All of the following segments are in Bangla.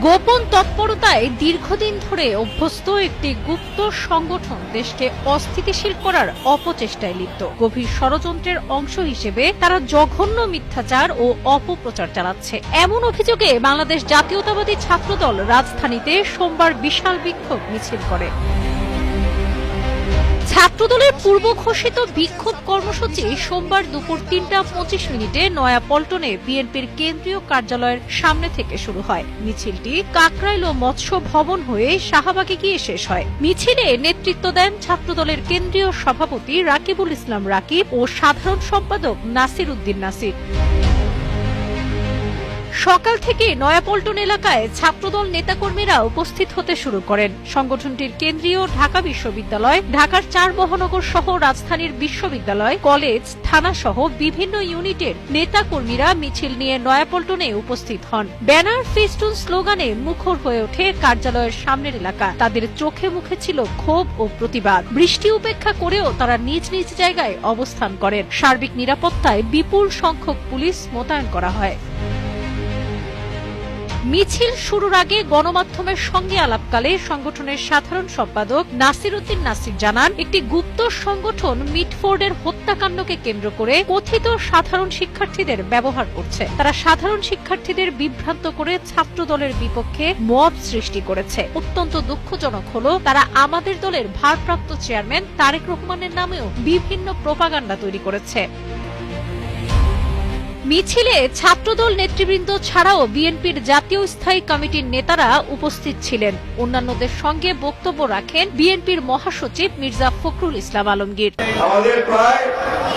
গোপন তৎপরতায় দীর্ঘদিন ধরে অভ্যস্ত একটি গুপ্ত সংগঠন দেশকে অস্থিতিশীল করার অপচেষ্টায় লিপ্ত। গভীর ষড়যন্ত্রের অংশ হিসেবে তারা জঘন্য মিথ্যাচার ও অপপ্রচার চালাচ্ছে। এমন অভিযোগে বাংলাদেশ জাতীয়তাবাদী ছাত্রদল রাজধানীতে সোমবার বিশাল বিক্ষোভ মিছিল করে। ছাত্রদলের পূর্ব ঘোষিত বিক্ষোভ কর্মসূচি সোমবার দুপুর ৩টা ২৫ নয়াপল্টনে বিএনপির কেন্দ্রীয় কার্যালয়ের সামনে থেকে শুরু হয়। মিছিলটি কাকরাইল ও মৎস্য ভবন হয়ে শাহবাগে গিয়ে শেষ হয়। মিছিলে নেতৃত্ব দেন ছাত্রদলের কেন্দ্রীয় সভাপতি রাকিবুল ইসলাম রাকিব ও সাধারণ সম্পাদক নাসির উদ্দিন নাসির। সকাল থেকে নয়াপল্টন এলাকায় ছাত্রদল নেতাকর্মীরা উপস্থিত হতে শুরু করেন। সংগঠনটির কেন্দ্রীয় ঢাকা বিশ্ববিদ্যালয়, ঢাকার ৪ মহানগর সহ রাজধানীর বিশ্ববিদ্যালয়, কলেজ, থানা সহ বিভিন্ন ইউনিটের নেতাকর্মীরা মিছিল নিয়ে নয়াপল্টনে উপস্থিত হন। ব্যানার, ফেস্টুন, স্লোগানে মুখর হয়ে ওঠে কার্যালয়ের সামনের এলাকা। তাদের চোখে মুখে ছিল ক্ষোভ ও প্রতিবাদ। বৃষ্টি উপেক্ষা করেও তারা নিজ নিজ জায়গায় অবস্থান করেন। সার্বিক নিরাপত্তায় বিপুল সংখ্যক পুলিশ মোতায়েন করা হয়। মিছিল শুরুর আগে গণমাধ্যমের সঙ্গে আলাপকালে সংগঠনের সাধারণ সম্পাদক নাসির উদ্দিন নাসির জানান, একটি গুপ্ত সংগঠন মিটফোর্ডের হত্যাকাণ্ডকে কেন্দ্র করে কথিত সাধারণ শিক্ষার্থীদের ব্যবহার করছে। তারা সাধারণ শিক্ষার্থীদের বিভ্রান্ত করে ছাত্রদলের বিপক্ষে মব সৃষ্টি করেছে। অত্যন্ত দুঃখজনক হলো, তারা আমাদের দলের ভারপ্রাপ্ত চেয়ারম্যান তারেক রহমানের নামেও বিভিন্ন প্রোপাগান্ডা তৈরি করেছে। মিছিলে ছাত্রদল নেতৃবৃন্দ ছাড়াও বিএনপির জাতীয় স্থায়ী কমিটির নেতারা উপস্থিত ছিলেন। অন্যান্যদের সঙ্গে বক্তব্য রাখেন বিএনপির মহাসচিব মির্জা ফখরুল ইসলাম আলমগীর। আমাদের প্রায়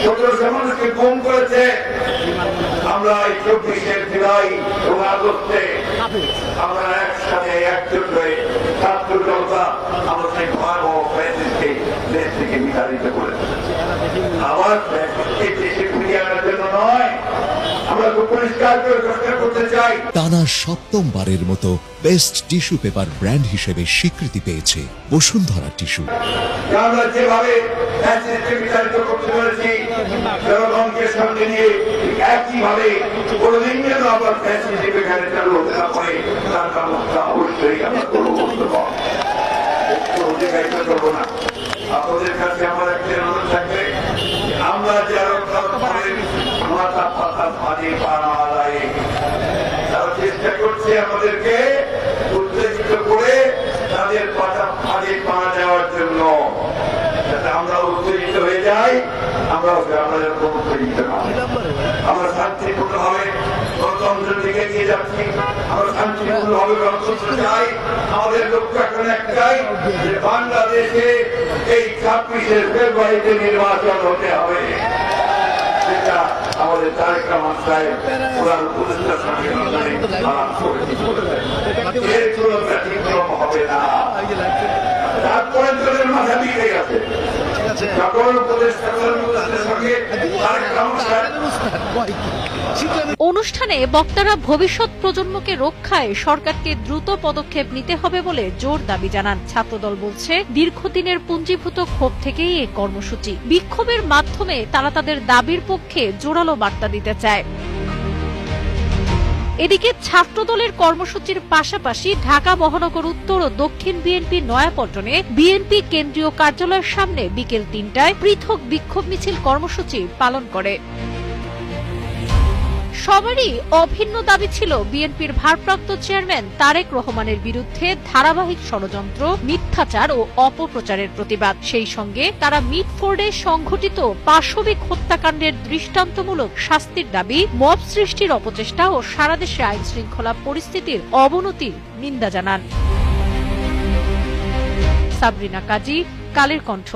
১৭০০ মানুষকে গুম করেছে। আমরা ২৪শে জুলাই এবং আগস্টে আমরা একসাথে একজোট হয়ে ছাত্র জনতা আমরা সেই ভয়াবহ ফ্যাসিস্টকে দেশ থেকে বিতাড়িত করেছি। আবার ফ্যাসিস্টকে দেশে ফিরিয়ে আনার জন্য নয়, আমরা তো পরিষ্কার করে ঘোষণা করতে চাই। টানা ৭ম-বারের মতো বেস্ট টিস্যু পেপার ব্র্যান্ড হিসেবে স্বীকৃতি পেয়েছে বসুন্ধরা টিস্যু। আমরা যেভাবে ফ্যাসিস্টকে বিতাড়িত করতে পেরেছি, জনগণকে সঙ্গে নিয়ে একইভাবে কোনোদিন যেন আবার ফ্যাসিস্ট এখানে চালু হতে না পারে তার ব্যবস্থা অবশ্যই আমরা করবো। করবো না। আপনাদের কাছে আমার একটা অনুরোধ থাকবে, আমরা যারা মাথা পাতা ভাজে পাড়া আলায় তারা চেষ্টা করছে আমাদেরকে উত্তেজিত করে তাদের পাতা ভাজে পাড়া দেওয়ার জন্য, যাতে আমরা উত্তেজিত হয়ে যাই। আমরা যেরকম উত্তেজিত না, আমরা শান্তিপূর্ণভাবে গণতন্ত্রের দিকে এগিয়ে যাচ্ছি। আমরা শান্তিপূর্ণভাবে গণতন্ত্র চাই। আমাদের লক্ষ্য এখন একটাই, যে বাংলাদেশে এই ২৬শে ফেব্রুয়ারিতে নির্বাচন হতে হবে। যেটা আমাদের তারেক রহমান সাহেব পুরান উপদেষ্টার সঙ্গে এর কোনো ব্যতিক্রম হবে না। তারপরে তোদের মাথা দিকে গেছে অনুষ্ঠানে বক্তারা ভবিষ্যৎ প্রজন্মকে রক্ষায় সরকারকে দ্রুত পদক্ষেপ নিতে হবে বলে জোর দাবি জানান। ছাত্রদল বলছে, দীর্ঘদিনের পুঞ্জীভূত ক্ষোভ থেকেই এই কর্মসূচি। বিক্ষোভের মাধ্যমে তারা তাদের দাবির পক্ষে জোরালো বার্তা দিতে চায়। এদিকে ছাত্রদলের কর্মসূচির পাশাপাশি ঢাকা মহানগর উত্তর ও দক্ষিণ বিএনপি নয়াপল্টনে বিএনপি কেন্দ্রীয় কার্যালয়ের সামনে বিকেল ৩টায় পৃথক বিক্ষোভ মিছিল কর্মসূচি পালন করে। সবারই অভিন্ন দাবি ছিল বিএনপির ভারপ্রাপ্ত চেয়ারম্যান তারেক রহমানের বিরুদ্ধে ধারাবাহিক ষড়যন্ত্র, মিথ্যাচার ও অপপ্রচারের প্রতিবাদ। সেই সঙ্গে তারা মিটফোর্ডে সংঘটিত পাশবিক হত্যাকাণ্ডের দৃষ্টান্তমূলক শাস্তির দাবি, মব সৃষ্টির অপচেষ্টা ও সারা দেশে আইন শৃঙ্খলা পরিস্থিতির অবনতির নিন্দা জানান। সাবরিনা কাজী, কালের কণ্ঠ।